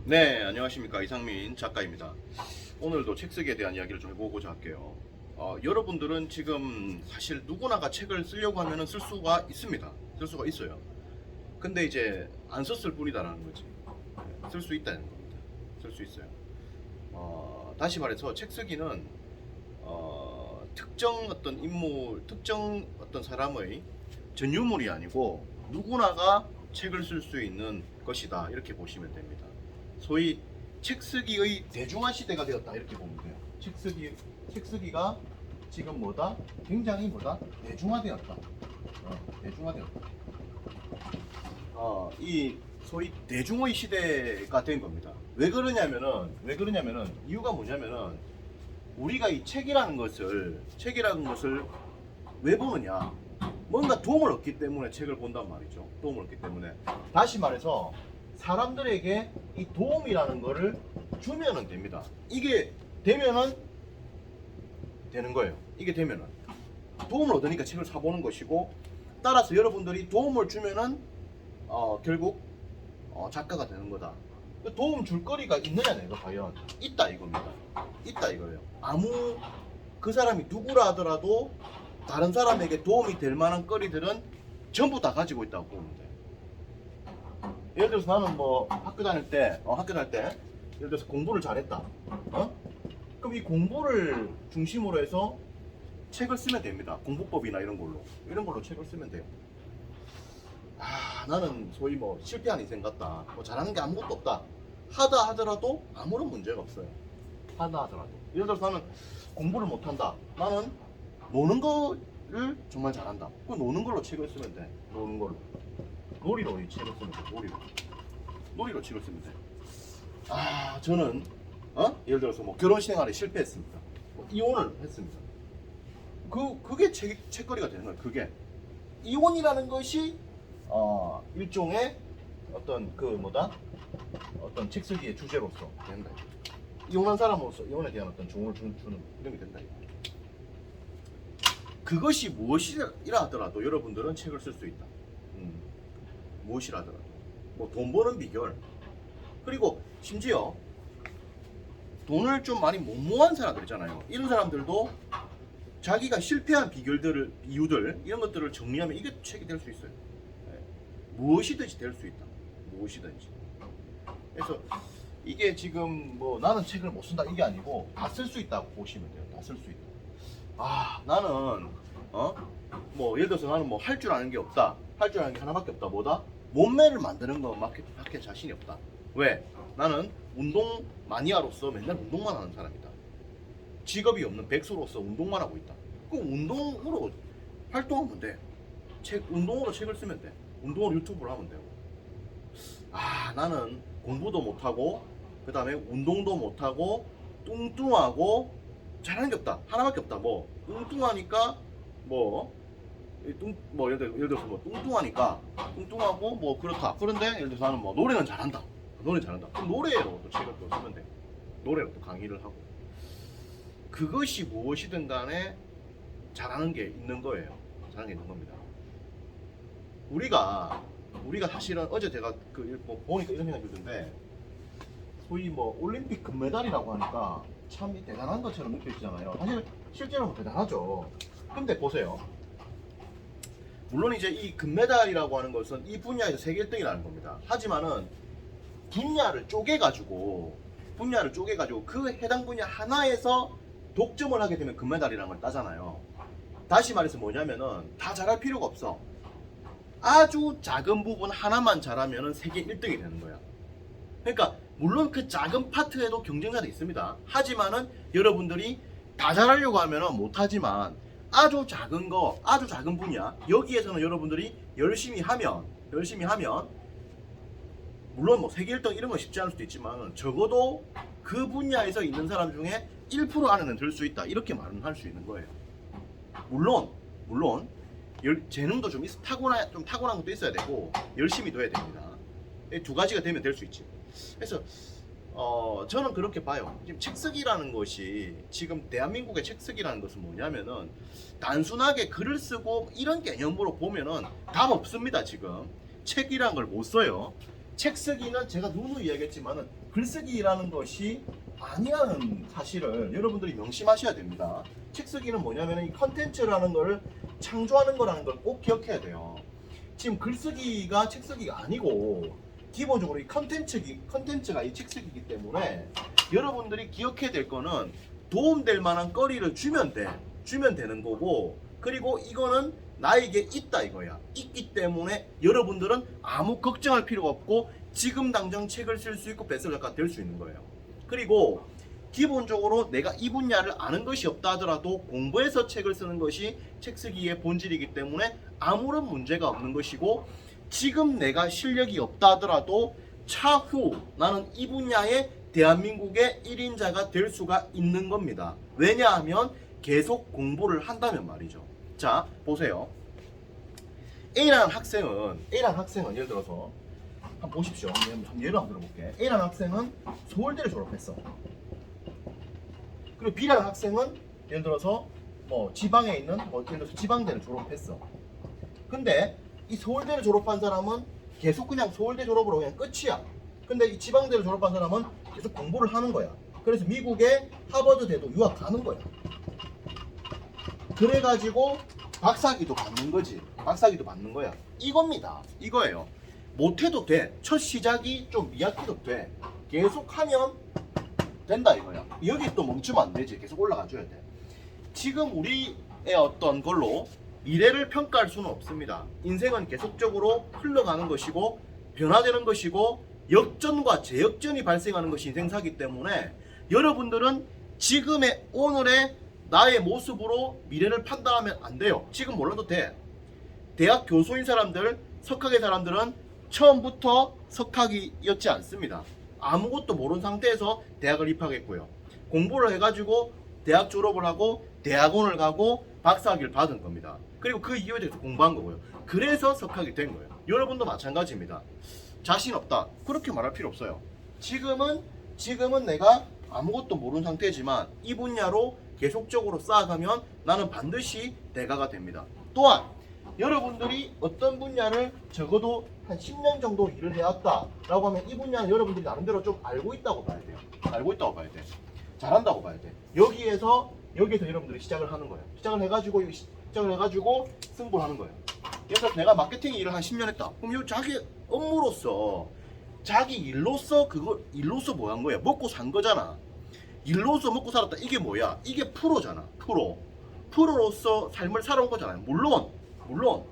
네, 안녕하십니까. 이상민 작가입니다. 오늘도 책 쓰기에 대한 이야기를 좀 해보고자 할게요. 여러분들은 지금 사실 누구나가 책을 쓰려고 하면 쓸 수가 있습니다. 쓸 수가 있어요. 근데 이제 안 썼을 뿐이다라는 거지. 쓸 수 있다는 겁니다. 쓸 수 있어요. 다시 말해서 책 쓰기는 특정 어떤 인물, 특정 어떤 사람의 전유물이 아니고 누구나가 책을 쓸 수 있는 것이다. 이렇게 보시면 됩니다. 소위 책 쓰기의 대중화 시대가 되었다. 이렇게 보면 돼요. 책 쓰기가 지금 뭐다? 굉장히 뭐다? 대중화되었다. 대중화되었다. 이 소위 대중의 시대가 된 겁니다. 왜 그러냐면은 이유가 뭐냐면은 우리가 이 책이라는 것을 왜 보느냐? 뭔가 도움을 얻기 때문에 책을 본단 말이죠. 도움을 얻기 때문에. 다시 말해서 사람들에게 이 도움이라는 거를 주면은 됩니다. 이게 되면은 되는 거예요. 이게 되면은 도움을 얻으니까 책을 사보는 것이고, 따라서 여러분들이 도움을 주면은 결국 작가가 되는 거다. 도움 줄 거리가 있느냐 내가 과연 있다 이겁니다. 있다 이거예요. 그 사람이 누구라 하더라도 다른 사람에게 도움이 될 만한 거리들은 전부 다 가지고 있다고 보면 돼. 예를 들어서 나는 뭐 학교 다닐 때 예를 들어서 공부를 잘했다. 그럼 이 공부를 중심으로 해서 책을 쓰면 됩니다. 공부법이나 이런 걸로 책을 쓰면 돼요. 나는 소위 뭐 실패한 인생 같다. 뭐 잘하는 게 아무것도 없다. 하다 하더라도 아무런 문제가 없어요. 하다 하더라도. 예를 들어서 나는 공부를 못한다. 나는 노는 거를 정말 잘한다. 그 노는 걸로 책을 쓰면 돼. 노는 걸로. 놀이로 이 책을 쓰면 돼. 놀이로 책을 쓰면 돼. 저는 예를 들어서 뭐 결혼 생활에 실패했습니다. 뭐 이혼을 했습니다. 그게 책거리가 되는 거예요. 그게 이혼이라는 것이 일종의 어떤 어떤 책 쓰기의 주제로서 된다. 이혼한 사람으로서 이혼에 대한 어떤 조언을 주는 이런 게 된다. 그것이 무엇이라 하더라도 여러분들은 책을 쓸 수 있다. 무엇이라 하더라도 뭐 돈 버는 비결, 그리고 심지어 돈을 좀 많이 못 모은 사람들 있잖아요. 이런 사람들도 자기가 실패한 이유들 이런 것들을 정리하면 이게 책이 될 수 있어요. 무엇이든지 될 수 있다. 무엇이든지. 그래서 이게 지금 뭐 나는 책을 못 쓴다 이게 아니고 다 쓸 수 있다고 보시면 돼요. 다 쓸 수 있다. 나는 뭐 예를 들어서 나는 뭐 할 줄 아는 게 없다. 할 줄 아는 게 하나밖에 없다. 뭐다? 몸매를 만드는 거밖에 자신이 없다. 왜? 나는 운동 마니아로서 맨날 운동만 하는 사람이다. 직업이 없는 백수로서 운동만 하고 있다. 그럼 운동으로 활동하면 돼. 운동으로 책을 쓰면 돼. 운동으로 유튜브를 하면 되고. 나는 공부도 못하고 그 다음에 운동도 못하고 뚱뚱하고 잘하는 게 없다. 하나밖에 없다. 뭐 뚱뚱하니까 예를 들어서 뭐 뚱뚱하고 뭐 그렇다. 그런데 예를 들어서 나는 뭐 노래는 잘한다. 그럼 노래로 또 책을 또 쓰면 돼. 노래로 또 강의를 하고. 그것이 무엇이든 간에 잘하는 게 있는 거예요. 잘하는 게 있는 겁니다. 우리가 사실은 어제 제가 뭐 보니까 이런 생각이 드는데, 소위 뭐 올림픽 금메달이라고 하니까 참 대단한 것처럼 느껴지잖아요. 사실 실제로는 대단하죠. 근데 보세요. 물론 이제 이 금메달이라고 하는 것은 이 분야에서 세계 1등이라는 겁니다. 하지만은 분야를 쪼개가지고 그 해당 분야 하나에서 독점을 하게 되면 금메달이라는 걸 따잖아요. 다시 말해서 뭐냐면은 다 잘할 필요가 없어. 아주 작은 부분 하나만 잘하면은 세계 1등이 되는 거야. 그러니까 물론 그 작은 파트에도 경쟁자도 있습니다. 하지만은 여러분들이 다 잘하려고 하면은 못하지만 아주 작은 분야, 여기에서는 여러분들이 열심히 하면 물론 뭐 세계 1등 이런 건 쉽지 않을 수도 있지만 적어도 그 분야에서 있는 사람 중에 1% 안에는 들 수 있다. 이렇게 말은 할 수 있는 거예요. 물론 재능도 좀 타고난 것도 있어야 되고 열심히도 해야 됩니다. 이 두 가지가 되면 될 수 있지. 그래서 저는 그렇게 봐요. 지금 책쓰기라는 것이, 지금 대한민국의 책쓰기라는 것은 뭐냐면은 단순하게 글을 쓰고 이런 개념으로 보면은 답 없습니다. 지금 책이란 걸 못 써요. 책 쓰기는 제가 누누이 이야기했지만은 글쓰기라는 것이 아니라는 사실을 여러분들이 명심하셔야 됩니다. 책 쓰기는 뭐냐면 이 컨텐츠라는 걸 창조하는 거라는 걸 꼭 기억해야 돼요. 지금 글쓰기가 책 쓰기가 아니고 기본적으로 이 컨텐츠가 이 책 쓰기이기 때문에 여러분들이 기억해야 될 거는 도움될 만한 거리를 주면 되는 거고, 그리고 이거는 나에게 있다 이거야. 있기 때문에 여러분들은 아무 걱정할 필요가 없고 지금 당장 책을 쓸 수 있고 베스트셀러가 될 수 있는 거예요. 그리고 기본적으로 내가 이 분야를 아는 것이 없다 하더라도 공부해서 책을 쓰는 것이 책 쓰기의 본질이기 때문에 아무런 문제가 없는 것이고, 지금 내가 실력이 없다 하더라도 차후 나는 이 분야의 대한민국의 1인자가 될 수가 있는 겁니다. 왜냐하면 계속 공부를 한다면 말이죠. 자, 보세요. A라는 학생은 예를 들어서 한번 보십시오. 한번 예를 한번 들어볼게. A라는 학생은 서울대를 졸업했어. 그리고 B라는 학생은 예를 들어서 뭐 지방에 있는 예를 들어서 지방대를 졸업했어. 근데 이 서울대를 졸업한 사람은 계속 그냥 서울대 졸업으로 그냥 끝이야. 근데 이 지방대를 졸업한 사람은 계속 공부를 하는 거야. 그래서 미국의 하버드대도 유학 가는 거야. 그래가지고 박사기도 받는 거지. 박사기도 받는 거야. 이겁니다. 이거예요. 못해도 돼. 첫 시작이 좀 미약해도 돼. 계속 하면 된다 이거야. 여기 또 멈추면 안 되지. 계속 올라가줘야 돼. 지금 우리의 어떤 걸로 미래를 평가할 수는 없습니다. 인생은 계속적으로 흘러가는 것이고 변화되는 것이고 역전과 재역전이 발생하는 것이 인생사기 때문에 여러분들은 지금의 오늘의 나의 모습으로 미래를 판단하면 안 돼요. 지금 몰라도 돼. 대학 교수인 사람들, 석학의 사람들은 처음부터 석학이었지 않습니다. 아무것도 모르는 상태에서 대학을 입학했고요. 공부를 해가지고 대학 졸업을 하고 대학원을 가고 박사학위를 받은 겁니다. 그리고 그 이후에 대해서 공부한 거고요. 그래서 석학이 된 거예요. 여러분도 마찬가지입니다. 자신 없다. 그렇게 말할 필요 없어요. 지금은 내가 아무것도 모르는 상태지만 이 분야로 계속적으로 쌓아가면 나는 반드시 대가가 됩니다. 또한 여러분들이 어떤 분야를 적어도 한 10년 정도 일을 해왔다 라고 하면 이 분야는 여러분들이 나름대로 좀 알고 있다고 봐야 돼요. 알고 있다고 봐야 돼. 잘한다고 봐야 돼. 여기에서 여러분들이 시작을 하는 거예요. 시작을 해가지고 승부를 하는 거예요. 그래서 내가 마케팅 일을 한 10년 했다. 그럼 이 자기 업무로서 자기 일로서 뭐 한 거야? 먹고 산 거잖아. 일로서 먹고 살았다. 이게 뭐야? 이게 프로잖아. 프로로서 삶을 살아온 거잖아요. 물론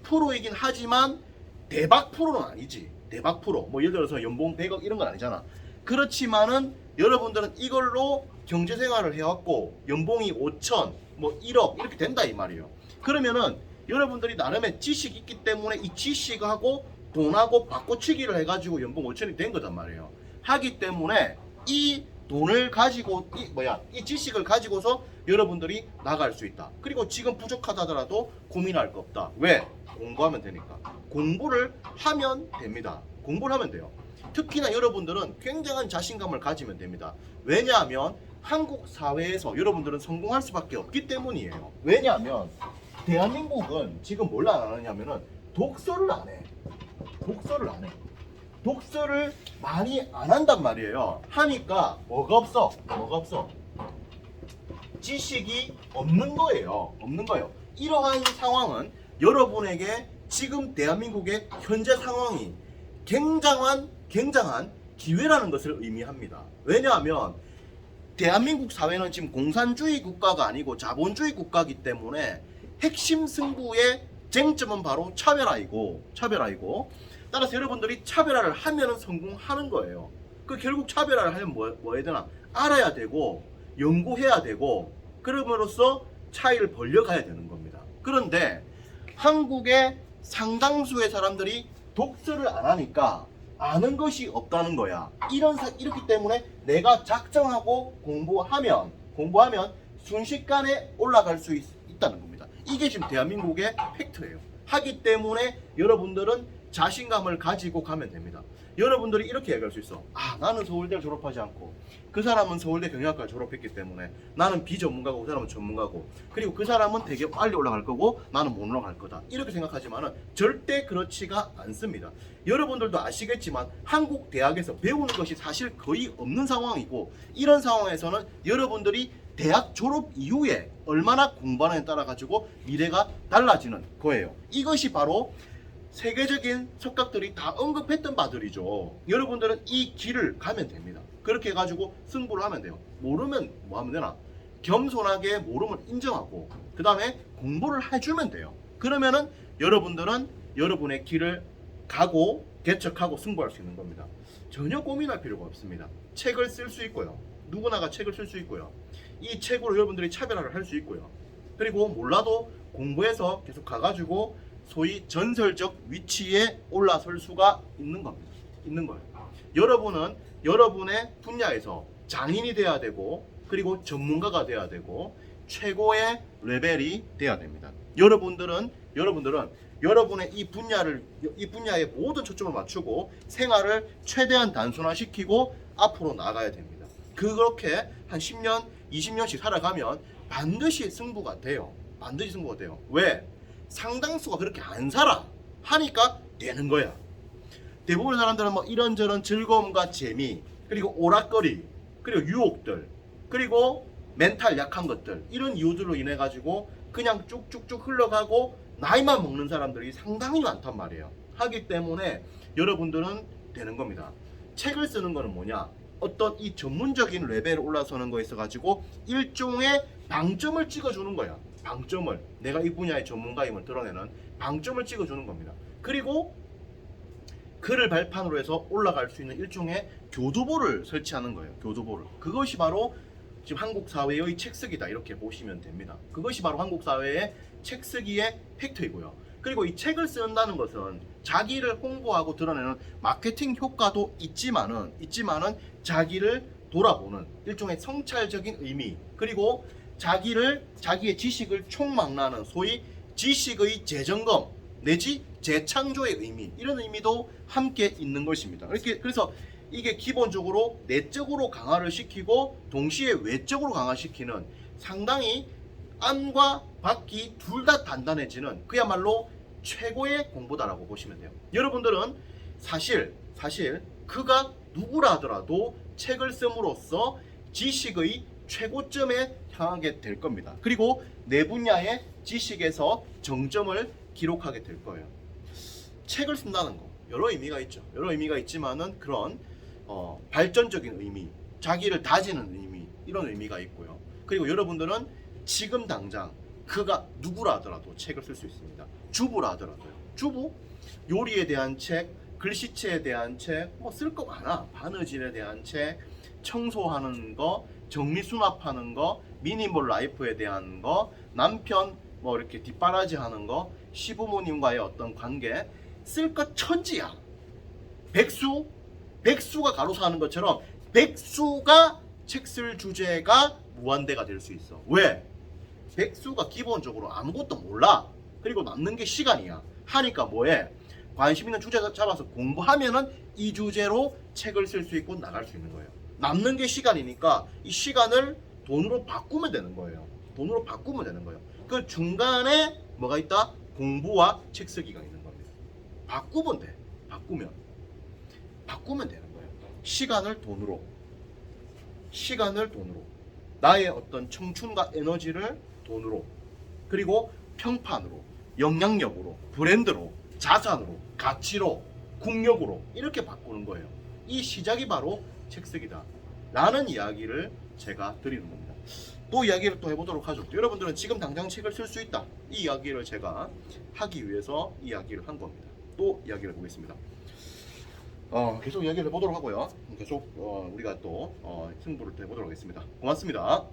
프로이긴 하지만 대박 프로는 아니지. 대박 프로. 뭐 예를 들어서 연봉 100억 이런 건 아니잖아. 그렇지만은 여러분들은 이걸로 경제생활을 해왔고 연봉이 5천, 뭐 1억 이렇게 된다 이 말이에요. 그러면은 여러분들이 나름의 지식이 있기 때문에 이 지식하고 돈하고 바꿔치기를 해가지고 연봉 5천이 된 거단 말이에요. 하기 때문에 이 돈을 가지고 이 지식을 가지고서 여러분들이 나갈 수 있다. 그리고 지금 부족하다 하더라도 고민할 거 없다. 왜? 공부하면 되니까. 공부를 하면 됩니다. 공부를 하면 돼요. 특히나 여러분들은 굉장한 자신감을 가지면 됩니다. 왜냐하면 한국 사회에서 여러분들은 성공할 수밖에 없기 때문이에요. 왜냐하면 대한민국은 지금 뭘 안 하느냐면은 독서를 안 해. 독서를 많이 안 한단 말이에요. 하니까 뭐가 없어? 지식이 없는 거예요. 이러한 상황은 여러분에게 지금 대한민국의 현재 상황이 굉장한 기회라는 것을 의미합니다. 왜냐하면 대한민국 사회는 지금 공산주의 국가가 아니고 자본주의 국가이기 때문에 핵심 승부의 쟁점은 바로 차별화이고 따라서 여러분들이 차별화를 하면 성공하는 거예요. 그 결국 차별화를 하면 뭐 해야 되나? 알아야 되고 연구해야 되고 그럼으로써 차이를 벌려가야 되는 겁니다. 그런데 한국의 상당수의 사람들이 독서를 안 하니까 아는 것이 없다는 거야. 이렇기 때문에 내가 작정하고 공부하면 순식간에 올라갈 수 있다는 겁니다. 이게 지금 대한민국의 팩트예요. 하기 때문에 여러분들은 자신감을 가지고 가면 됩니다. 여러분들이 이렇게 얘기할 수 있어. 아, 나는 서울대를 졸업하지 않고 그 사람은 서울대 경영학과를 졸업했기 때문에 나는 비전문가고 그 사람은 전문가고, 그리고 그 사람은 되게 빨리 올라갈 거고 나는 못 올라갈 거다, 이렇게 생각하지만은 절대 그렇지가 않습니다. 여러분들도 아시겠지만 한국 대학에서 배우는 것이 사실 거의 없는 상황이고, 이런 상황에서는 여러분들이 대학 졸업 이후에 얼마나 공부하느냐에 따라 가지고 미래가 달라지는 거예요. 이것이 바로 세계적인 석학들이 다 언급했던 바들이죠. 여러분들은 이 길을 가면 됩니다. 그렇게 해가지고 승부를 하면 돼요. 모르면 뭐 하면 되나? 겸손하게 모름을 인정하고 그 다음에 공부를 해주면 돼요. 그러면은 여러분들은 여러분의 길을 가고 개척하고 승부할 수 있는 겁니다. 전혀 고민할 필요가 없습니다. 책을 쓸 수 있고요. 누구나가 책을 쓸 수 있고요. 이 책으로 여러분들이 차별화를 할 수 있고요. 그리고 몰라도 공부해서 계속 가가지고 소위 전설적 위치에 올라설 수가 있는 겁니다. 있는 거예요. 여러분은 여러분의 분야에서 장인이 돼야 되고, 그리고 전문가가 돼야 되고, 최고의 레벨이 돼야 됩니다. 여러분들은 여러분의 이 분야에 모든 초점을 맞추고 생활을 최대한 단순화시키고 앞으로 나가야 됩니다. 그렇게 한 10년, 20년씩 살아가면 반드시 승부가 돼요. 반드시 승부가 돼요. 왜? 상당수가 그렇게 안 살아 하니까 되는 거야. 대부분의 사람들은 뭐 이런저런 즐거움과 재미, 그리고 오락거리, 그리고 유혹들, 그리고 멘탈 약한 것들, 이런 이유들로 인해 가지고 그냥 쭉쭉쭉 흘러가고 나이만 먹는 사람들이 상당히 많단 말이에요. 하기 때문에 여러분들은 되는 겁니다. 책을 쓰는 거는 뭐냐? 어떤 이 전문적인 레벨에 올라서는 거에 있어 가지고 일종의 방점을 찍어주는 거야. 방점을, 내가 이 분야의 전문가임을 드러내는 방점을 찍어주는 겁니다. 그리고 그를 발판으로 해서 올라갈 수 있는 일종의 교두보를 설치하는 거예요. 교두보를. 그것이 바로 지금 한국 사회의 책쓰기다, 이렇게 보시면 됩니다. 그것이 바로 한국 사회의 책쓰기의 팩트이고요. 그리고 이 책을 쓴다는 것은 자기를 홍보하고 드러내는 마케팅 효과도 있지만은 자기를 돌아보는 일종의 성찰적인 의미, 그리고 자기의 지식을 총망라하는 소위 지식의 재점검 내지 재창조의 의미, 이런 의미도 함께 있는 것입니다. 그래서 이게 기본적으로 내적으로 강화를 시키고 동시에 외적으로 강화시키는, 상당히 안과 밖이 둘 다 단단해지는 그야말로 최고의 공부다라고 보시면 돼요. 여러분들은 사실 그가 누구라 하더라도 책을 씀으로써 지식의 최고점에 향하게 될 겁니다. 그리고 내 분야의 지식에서 정점을 기록하게 될 거예요. 책을 쓴다는 거 여러 의미가 있죠. 여러 의미가 있지만은 그런 발전적인 의미, 자기를 다지는 의미, 이런 의미가 있고요. 그리고 여러분들은 지금 당장 그가 누구라 하더라도 책을 쓸 수 있습니다. 주부라 하더라도요. 주부, 요리에 대한 책, 글씨체에 대한 책, 뭐 쓸 거 많아. 바느질에 대한 책, 청소하는 거, 정리수납하는 거, 미니멀 라이프에 대한 거, 남편 뭐 이렇게 뒷바라지 하는 거, 시부모님과의 어떤 관계, 쓸 거 천지야. 백수가 가로수 하는 것처럼 백수가 책 쓸 주제가 무한대가 될 수 있어. 왜? 백수가 기본적으로 아무것도 몰라. 그리고 남는 게 시간이야. 하니까 뭐해? 관심 있는 주제 잡아서 공부하면은 이 주제로 책을 쓸 수 있고 나갈 수 있는 거예요. 남는 게 시간이니까 이 시간을 돈으로 바꾸면 되는 거예요. 돈으로 바꾸면 되는 거예요. 그 중간에 뭐가 있다? 공부와 책 쓰기가 있는 겁니다. 바꾸면 돼. 바꾸면 되는 거예요. 시간을 돈으로. 나의 어떤 청춘과 에너지를 돈으로, 그리고 평판으로, 영향력으로, 브랜드로, 자산으로, 가치로, 국력으로, 이렇게 바꾸는 거예요. 이 시작이 바로 책쓰기다 라는 이야기를 제가 드리는 겁니다. 또 이야기를 또 해보도록 하죠. 여러분들은 지금 당장 책을 쓸 수 있다, 이 이야기를 제가 하기 위해서 이야기를 한 겁니다. 또 이야기를 해보겠습니다. 계속 이야기를 해보도록 하고요. 계속 우리가 또 승부를 또 해보도록 하겠습니다. 고맙습니다.